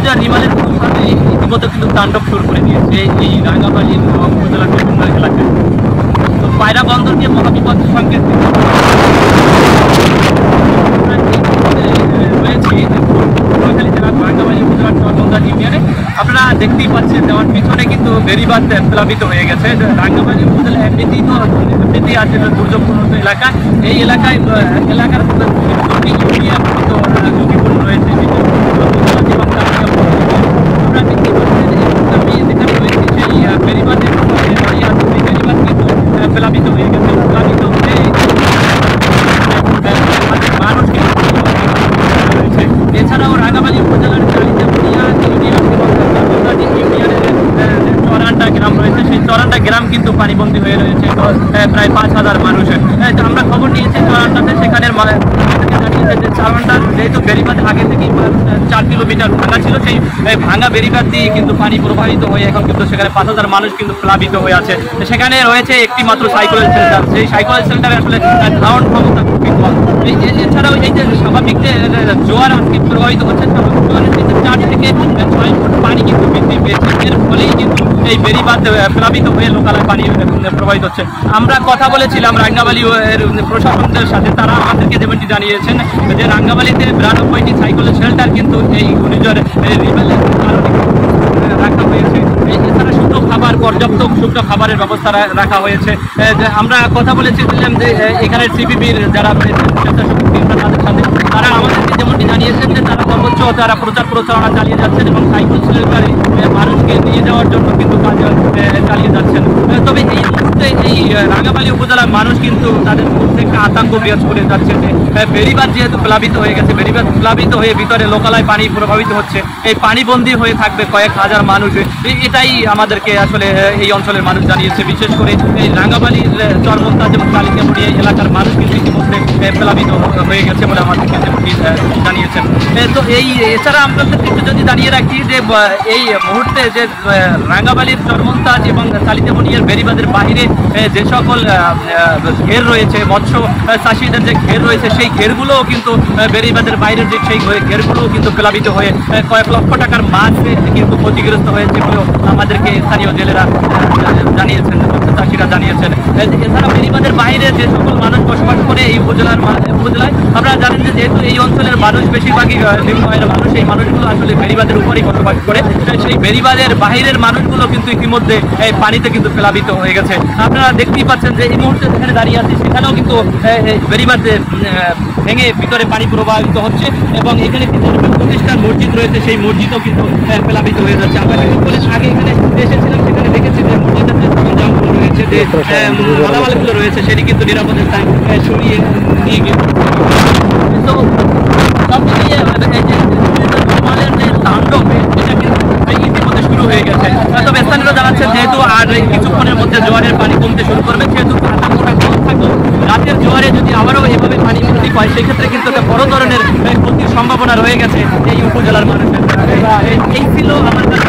ঘূর্ণিঝড় নিমালের সাথে ইতিমধ্যে কিন্তু তাণ্ডব শুরু করে দিয়েছে এই রাঙ্গামালী উপজেলার বিভিন্ন এলাকায়। তো পায়রা বন্দরকে মহাবিপদ সংকেত রয়েছে নোয়াখালী জেলার রাঙ্গামালী উপজেলার চরমন্দা ইউনিয়নে। আপনারা দেখতেই পাচ্ছেন যে আমার পিছনে কিন্তু বেড়িবাঁধ প্লাবিত হয়ে গেছে। রাঙ্গামালী উপজেলা এমনিতেই আছে দুর্যোগপূর্ণ এলাকা। এই এলাকার ইউনিয়ন কিন্তু ঝুঁকিপূর্ণ রয়েছে। আমরা দেখতে পাচ্ছেন আমি যেখানে রয়েছে সেই বেড়িবাঁধের দাঁড়িয়ে আছে, সেই বেড়িবাঁধ কিন্তু প্লাবিত হয়ে গেছে। প্লাবিত হয়ে মানুষ কিন্তু রয়েছে। এছাড়াও রাঙ্গামালী উপজেলার চালিতাপুরিয়া ইউনিয়ন এবং ইউনিয়নের চরান্ডা গ্রাম রয়েছে, সেই চরান্ডা গ্রাম কিন্তু পানিবন্দী হয়ে রয়েছে প্রায় 5,000 মানুষের। আমরা খবর নিয়েছি চরান্ডাতে, সেখানে জানিয়েছে যে চরান্ডার যেহেতু বেড়িবাঁধ আগে থেকেই 4 কিলোমিটার ভাঙা ছিল, সেই ভাঙা বেড়িবাঁধ দিয়ে কিন্তু পানি প্রবাহিত হয়ে এখন কিন্তু সেখানে 5,000 মানুষ কিন্তু প্লাবিত হয়ে আছে। সেখানে রয়েছে একটি মাত্র সাইকেলের শেল্টার, সেই সাইকেলের শেল্টারে আসলে ধারণ ক্ষমতা খুবই কম। এছাড়াও এই যে স্বাভাবিক যে জোয়ার আজকে প্রবাহিত হচ্ছে, জোয়ারের থেকে 4 থেকে 6 ফুট পানি কিন্তু বৃদ্ধি পেয়েছে। এর ফলেই কিন্তু এই বেড়িবাঁধ প্লাবিত হয়ে লোকালয় পানি প্রবাহিত হচ্ছে। আমরা কথা বলেছিলাম রাঙ্গামালী প্রশাসনদের সাথে, তারা আমাদেরকে যেমনটি জানিয়েছেন যে রাঙ্গামালীতে 92টি সাইকেলের শেল্টার কিন্তু এই ঘূর্ণিঝড় রিমালের কারণে রাখা হয়েছে। এছাড়া শুকনো খাবার, পর্যাপ্ত শুকনো খাবারের ব্যবস্থা রাখা হয়েছে। আমরা কথা বলেছিলাম যে এখানে সিপিবির যারা তাদের সাথে, তারা আমাদেরকে যেমনটি জানিয়েছেন যে তারা সর্বোচ্চ তারা প্রচারণা চালিয়ে যাচ্ছেন এবং সাইকেল শেল্টারে মানুষকে নিয়ে যাওয়ার জন্য কিন্তু কাজ চালিয়ে যাচ্ছেন। তবে এই মুহূর্তে এই রাঙ্গামালী উপজেলার মানুষ কিন্তু তাদের মধ্যে একটা আতঙ্ক বিরাজ করে যাচ্ছে যে বেড়িবাঁধ যেহেতু প্লাবিত হয়ে গেছে, বেড়িবাঁধ প্লাবিত হয়ে ভিতরে লোকালয় পানি প্রভাবিত হচ্ছে, এই পানিবন্দী হয়ে থাকবে কয়েক হাজার মানুষ। এটাই আমাদেরকে আসলে এই অঞ্চলের মানুষ জানিয়েছে। বিশেষ করে এই রাঙ্গামালীর চরমন্দা এবং চালিতাপুরিয়া এলাকার মানুষ কিন্তু ইতিমধ্যে প্লাবিত হয়ে গেছে বলে আমাদেরকে জানিয়েছেন। তো এছাড়া আপনাদের একটু যদি জানিয়ে রাখি যে এই মুহূর্তে যে রাঙ্গামালীর চরমন্দা এবং চালিতাপুরিয়ার বেড়িবাঁধের বাহিরে যে সকল ঘের রয়েছে, মৎস্য চাষিদের যে ঘের রয়েছে, সেই ঘেরগুলোও কিন্তু বেড়িবাঁধের বাইরের যে সেই ঘেরগুলোও কিন্তু প্লাবিত হয়ে কয়েক লক্ষ টাকার মাছ কিন্তু ক্ষতিগ্রস্ত হয়েছে বলেও আমাদেরকে স্থানীয় জেলেরা জানিয়েছেন, মৎস্য চাষিরা জানিয়েছেন। এছাড়া বেড়িবাঁধের বাইরে যে সকল মানুষ বসবাস করে এই উপজেলায়, আপনারা জানেন যে যেহেতু এই অঞ্চলের মানুষ বেশিরভাগই নিম্ন আয়ের মানুষ, এই মানুষগুলো আসলে বেড়িবাঁধের উপরেই বসবাস করে। সেই বেড়িবাঁধের বাহিরের মানুষগুলো কিন্তু ইতিমধ্যে এই পানিতে কিন্তু প্লাবিত হয়ে গেছে। আপনারা দেখতেই পাচ্ছেন যে এই মুহূর্তে যেখানে দাঁড়িয়ে আছে সেখানেও কিন্তু বেড়িবাঁধে ভেঙে ভিতরে পানি প্রবাহিত হচ্ছে এবং এখানে কিছু প্রতিষ্ঠান মসজিদ রয়েছে, সেই মসজিদও কিন্তু প্লাবিত হয়ে যাচ্ছে। আমরা কিছুক্ষণ আগে এখানে এসেছিলাম, সেখানে দেখেছি যে মসজিদের যে সরঞ্জামগুলো রয়েছে, যে মালামালগুলো রয়েছে, সেটি কিন্তু নিরাপদ স্থান সরিয়ে নিয়ে গিয়ে। তো সব মিলিয়ে নিমালের যে তাণ্ডব, এটা কিন্তু ইতিমধ্যে শুরু হয়ে গেছে। তবে স্থানীয়রা জানাচ্ছেন যেহেতু আর কিছুক্ষণের মধ্যে জোয়ারের পানি কমতে শুরু করবে, সেহেতু আতঙ্কটা কম থাকলেও রাতের জোয়ারে যদি আবারও এভাবে পানি বৃদ্ধি পায়, সেক্ষেত্রে কিন্তু একটা বড় ধরনের ক্ষতির সম্ভাবনা রয়ে গেছে এই উপজেলার মানুষের। এই ছিল আমার কাছে